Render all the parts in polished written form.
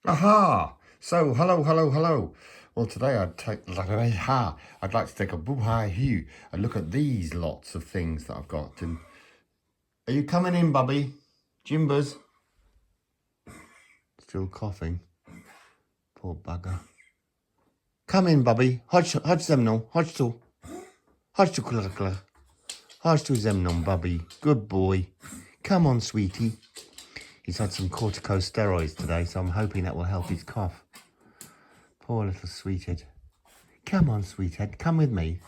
Aha! So, hello. Well, today I'd like to take a boo-hi-hue and look at these lots of things that I've got. And are you coming in, Bubby? Jimbers? Still coughing. Poor bugger. Come in, Bubby. Chodź ze mną. Chodź tu. Chodź tu ze mną, Bubby. Good boy. Come on, sweetie. He's had some corticosteroids today, so I'm hoping that will help his cough. Poor little sweethead. Come on, sweethead. Come with me.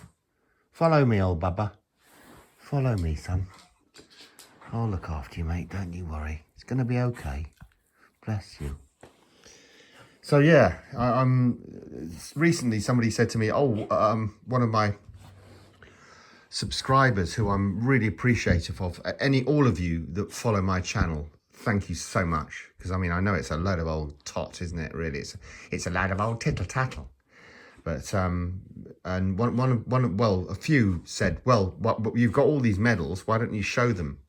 Follow me, old bubba. Follow me, son. I'll look after you, mate. Don't you worry. It's going to be okay. Bless you. So, yeah, I'm recently somebody said to me, one of my subscribers who I'm really appreciative of, all of you that follow my channel, thank you so much. Because, I mean, I know it's a load of old tot, isn't it, really? It's a load of old tittle-tattle. But, and a few said, well, you've got all these medals, why don't you show them?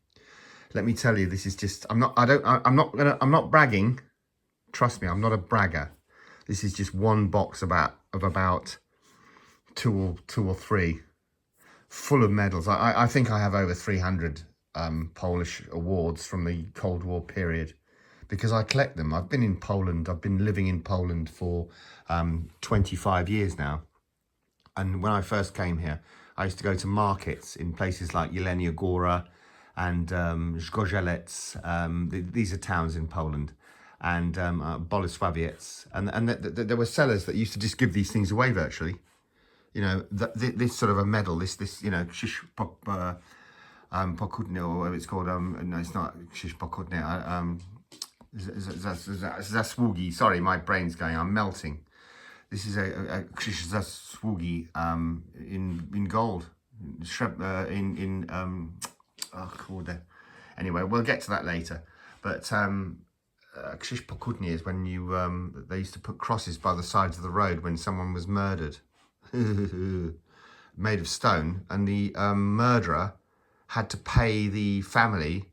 Let me tell you, this is just, I'm not bragging. Trust me, I'm not a bragger. This is just one box of about two or three full of medals. I think I have over 300 Polish awards from the Cold War period because I collect them. I've been in Poland. I've been living in Poland for 25 years now. And when I first came here, I used to go to markets in places like Jelenia Góra and Zgorzelec. These are towns in Poland. And Bolesławiec. And there were sellers that used to just give these things away virtually. You know, this sort of a medal, this you know, krzyż pokutne, or whatever it's called. No, it's not krzyż pokutne. Zasługi. Sorry, my brain's going. I'm melting. This is a krzyż zasługi in gold. Anyway, we'll get to that later. But krzyż pokutne is when you they used to put crosses by the sides of the road when someone was murdered. Made of stone, and the murderer had to pay the family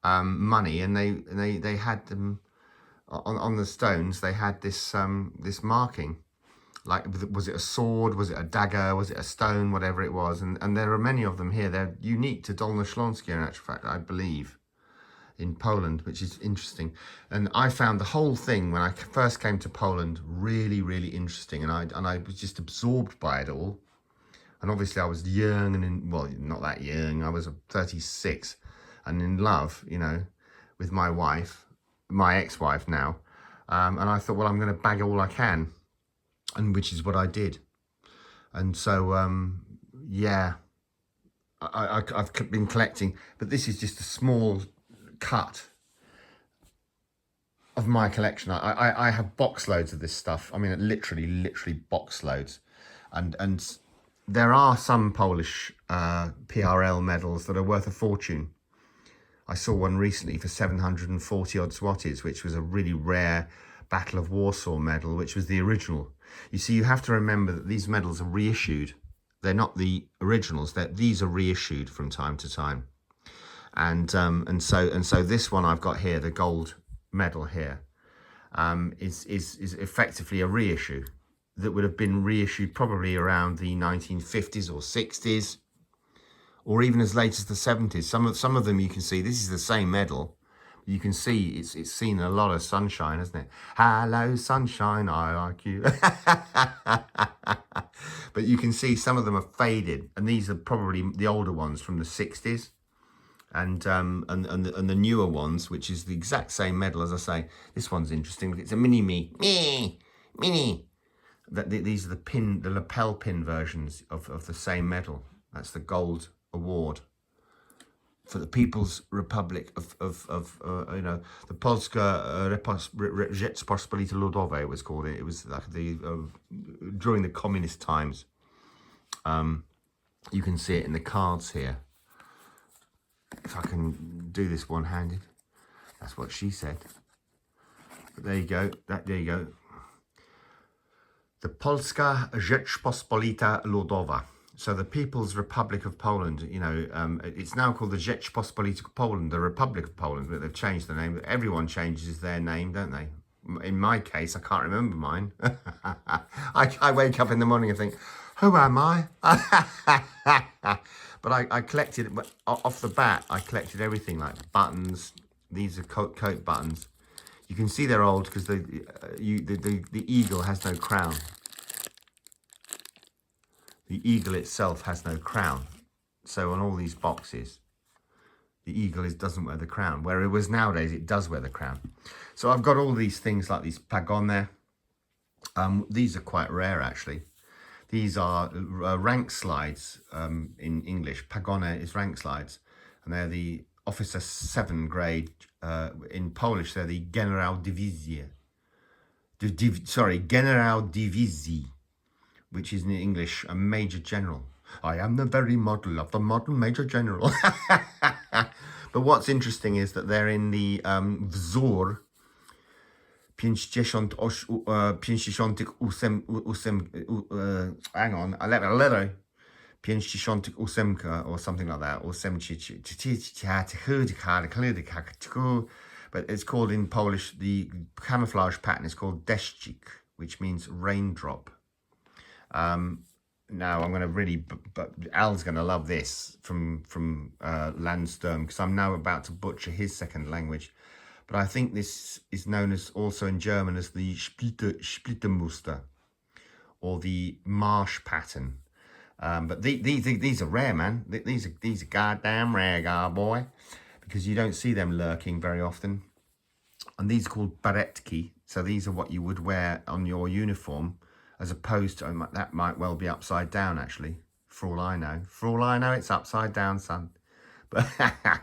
money, and they had them on the stones. They had this this marking, like, was it a sword, was it a dagger, was it a stone, whatever it was, and there are many of them here. They're unique to Dolne Śląskie, in actual fact, I believe, in Poland, which is interesting. And I found the whole thing when I first came to Poland really interesting, and I was just absorbed by it all. And obviously I was young and well, not that young, I was 36 and in love, you know, with my wife, my ex-wife now. And I thought, well, I'm going to bag all I can, and which is what I did. And so, yeah, I've been collecting, but this is just a small cut of my collection. I have box loads of this stuff. I mean, literally box loads. And there are some Polish PRL medals that are worth a fortune. I saw one recently for 740 odd złotys, which was a really rare Battle of Warsaw medal, which was the original. You see, you have to remember that these medals are reissued. They're not the originals. These are reissued from time to time. And so this one I've got here, the gold medal here, is effectively a reissue that would have been reissued probably around the 1950s or 60s, or even as late as the 70s. Some of them you can see, this is the same medal. You can see it's seen a lot of sunshine, hasn't it? Hello, sunshine, I like you. But you can see some of them are faded, and these are probably the older ones from the 60s. And the newer ones, which is the exact same medal, as I say. This one's interesting. It's a mini. These are the lapel pin versions of the same medal. That's the gold award for the People's Republic of you know, the Polska Rzeczpospolita Ludowa, it was called. It was like during the communist times. You can see it in the cards here. If I can do this one-handed, that's what she said. But there you go. There you go. The Polska Rzeczpospolita Ludowa. So the People's Republic of Poland. You know, it's now called the Rzeczpospolita Poland, the Republic of Poland, but they've changed the name. Everyone changes their name, don't they? in my case, I can't remember mine. I wake up in the morning and think, who am I? But I collected, off the bat, I collected everything like buttons. These are coat buttons. You can see they're old because the eagle has no crown. The eagle itself has no crown. So on all these boxes, the eagle doesn't wear the crown. Where it was nowadays, it does wear the crown. So I've got all these things like these pagony. These are quite rare, actually. These are rank slides in English. Pagony is rank slides. And they're the Officer 7 grade. In Polish, they're the Generał Dywizji. Generał Dywizji, which is in English a Major General. I am the very model of the modern Major General. But what's interesting is that they're in the wzór 58, hang on, a letter 58 or something like that, or 70. But it's called in Polish, the camouflage pattern is called deszczyk, which means raindrop. Now I'm going to really, but Al's going to love this from Landsturm, because I'm now about to butcher his second language. But I think this is known as also in German as the Splittermuster, or the marsh pattern. But these are rare, man. These are goddamn rare, boy, because you don't see them lurking very often. And these are called baretki. So these are what you would wear on your uniform, as opposed to, that might well be upside down, actually, for all I know. For all I know, it's upside down, son. But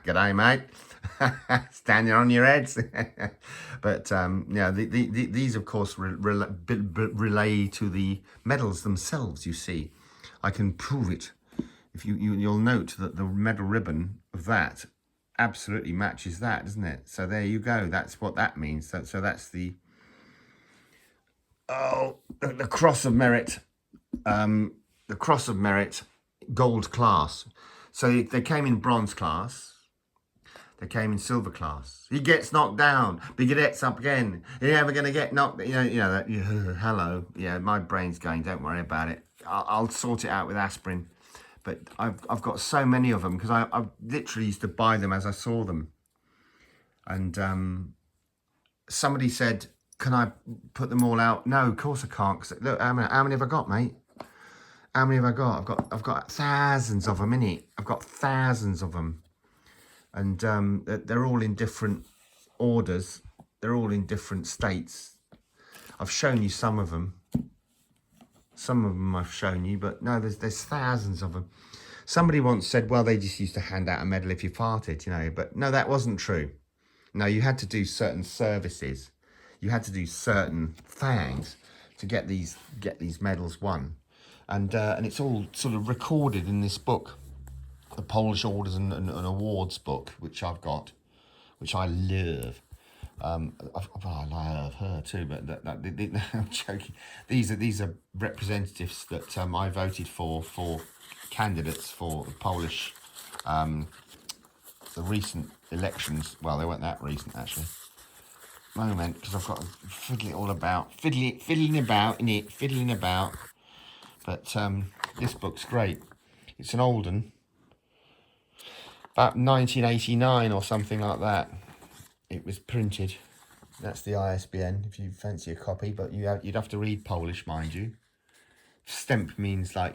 g'day, mate. Standing on your heads. But yeah, these of course relay to the medals themselves. You see, I can prove it. If you'll note that the medal ribbon of that absolutely matches that, doesn't it? So there you go. That's what that means. So that's the the Cross of Merit. The Cross of Merit gold class. So they came in bronze class. They came in silver class. He gets knocked down, but he gets up again. You're never going to get knocked. You know that. Hello. Yeah, my brain's going. Don't worry about it. I'll sort it out with aspirin. But I've got so many of them because I literally used to buy them as I saw them. And somebody said, "Can I put them all out?" No, of course I can't. Cause look, how many have I got, mate? How many have I got? I've got thousands of them, innit? I've got thousands of them. And they're all in different orders. They're all in different states. I've shown you some of them. Some of them I've shown you, but no, there's thousands of them. Somebody once said, well, they just used to hand out a medal if you farted, you know. But no, that wasn't true. No, you had to do certain services. You had to do certain things to get these medals won. And it's all sort of recorded in this book, the Polish Orders and Awards book, which I've got, which I love. I love her too, but I'm joking. These are representatives that I voted for candidates for the Polish, the recent elections. Well, they weren't that recent actually. Moment, because I've got to fiddle it all about, fiddling about. But this book's great. It's an old one, about 1989 or something like that. It was printed. That's the ISBN if you fancy a copy, but you'd have to read Polish, mind you. Wstęp means like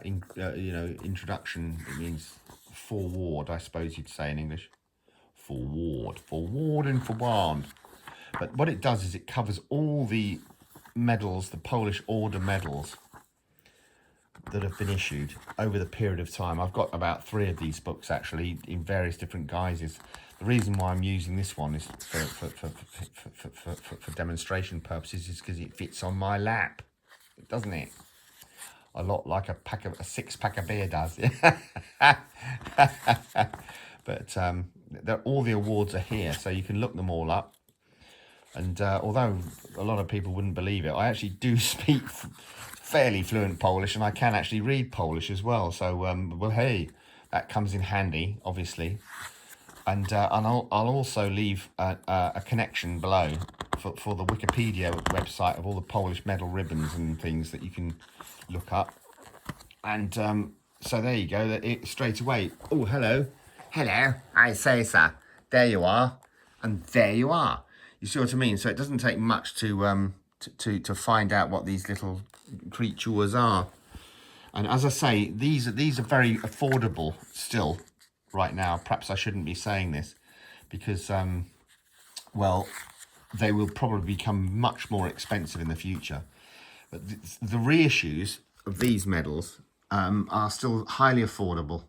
introduction. It means forward, I suppose you'd say in English. Forward and forward. But what it does is it covers all the medals, the Polish Order medals that have been issued over the period of time. I've got about 3 of these books actually in various different guises. The reason why I'm using this one is for demonstration purposes is because it fits on my lap, doesn't it? A lot like a 6-pack of beer does. But all the awards are here, so you can look them all up. And although a lot of people wouldn't believe it, I actually do speak fairly fluent Polish, and I can actually read Polish as well. So, well, hey, that comes in handy, obviously. And I'll also leave a connection below for the Wikipedia website of all the Polish medal ribbons and things that you can look up. And so there you go, straight away. Oh, hello. Hello, I say, sir. There you are. And there you are. You see what I mean? So it doesn't take much to find out what these little creatures are. And as I say, these are very affordable still right now. Perhaps I shouldn't be saying this because, well, they will probably become much more expensive in the future. But the reissues of these medals are still highly affordable.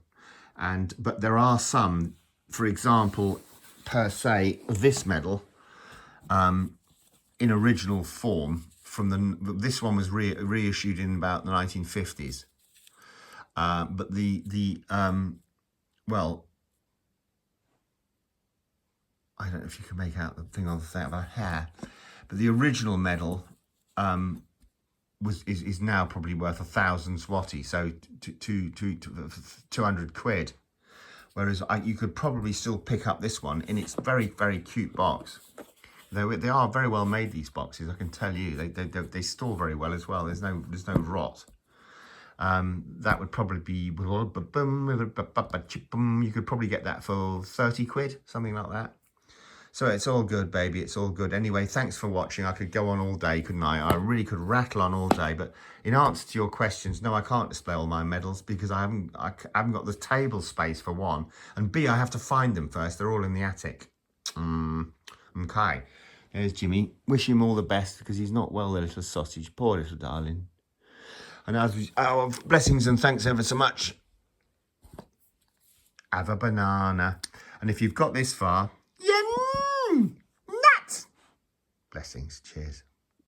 But there are some, for example, per se, this medal in original form from this one was reissued in about the 1950s. But well, I don't know if you can make out the thing on the thing about hair, but the original medal is now probably worth 1,000 zloty, so 200 quid. Whereas you could probably still pick up this one in its very, very cute box. They are very well made, these boxes, I can tell you. They store very well as well. There's no rot. That would probably be, you could probably get that for 30 quid, something like that. So it's all good, baby. It's all good. Anyway, thanks for watching. I could go on all day, couldn't I? I really could rattle on all day. But in answer to your questions, no, I can't display all my medals because I haven't got the table space for one. And B, I have to find them first. They're all in the attic. Okay. There's Jimmy. Wish him all the best because he's not well, the little sausage. Poor little darling. And blessings and thanks ever so much. Have a banana. And if you've got this far, nuts. Blessings. Cheers.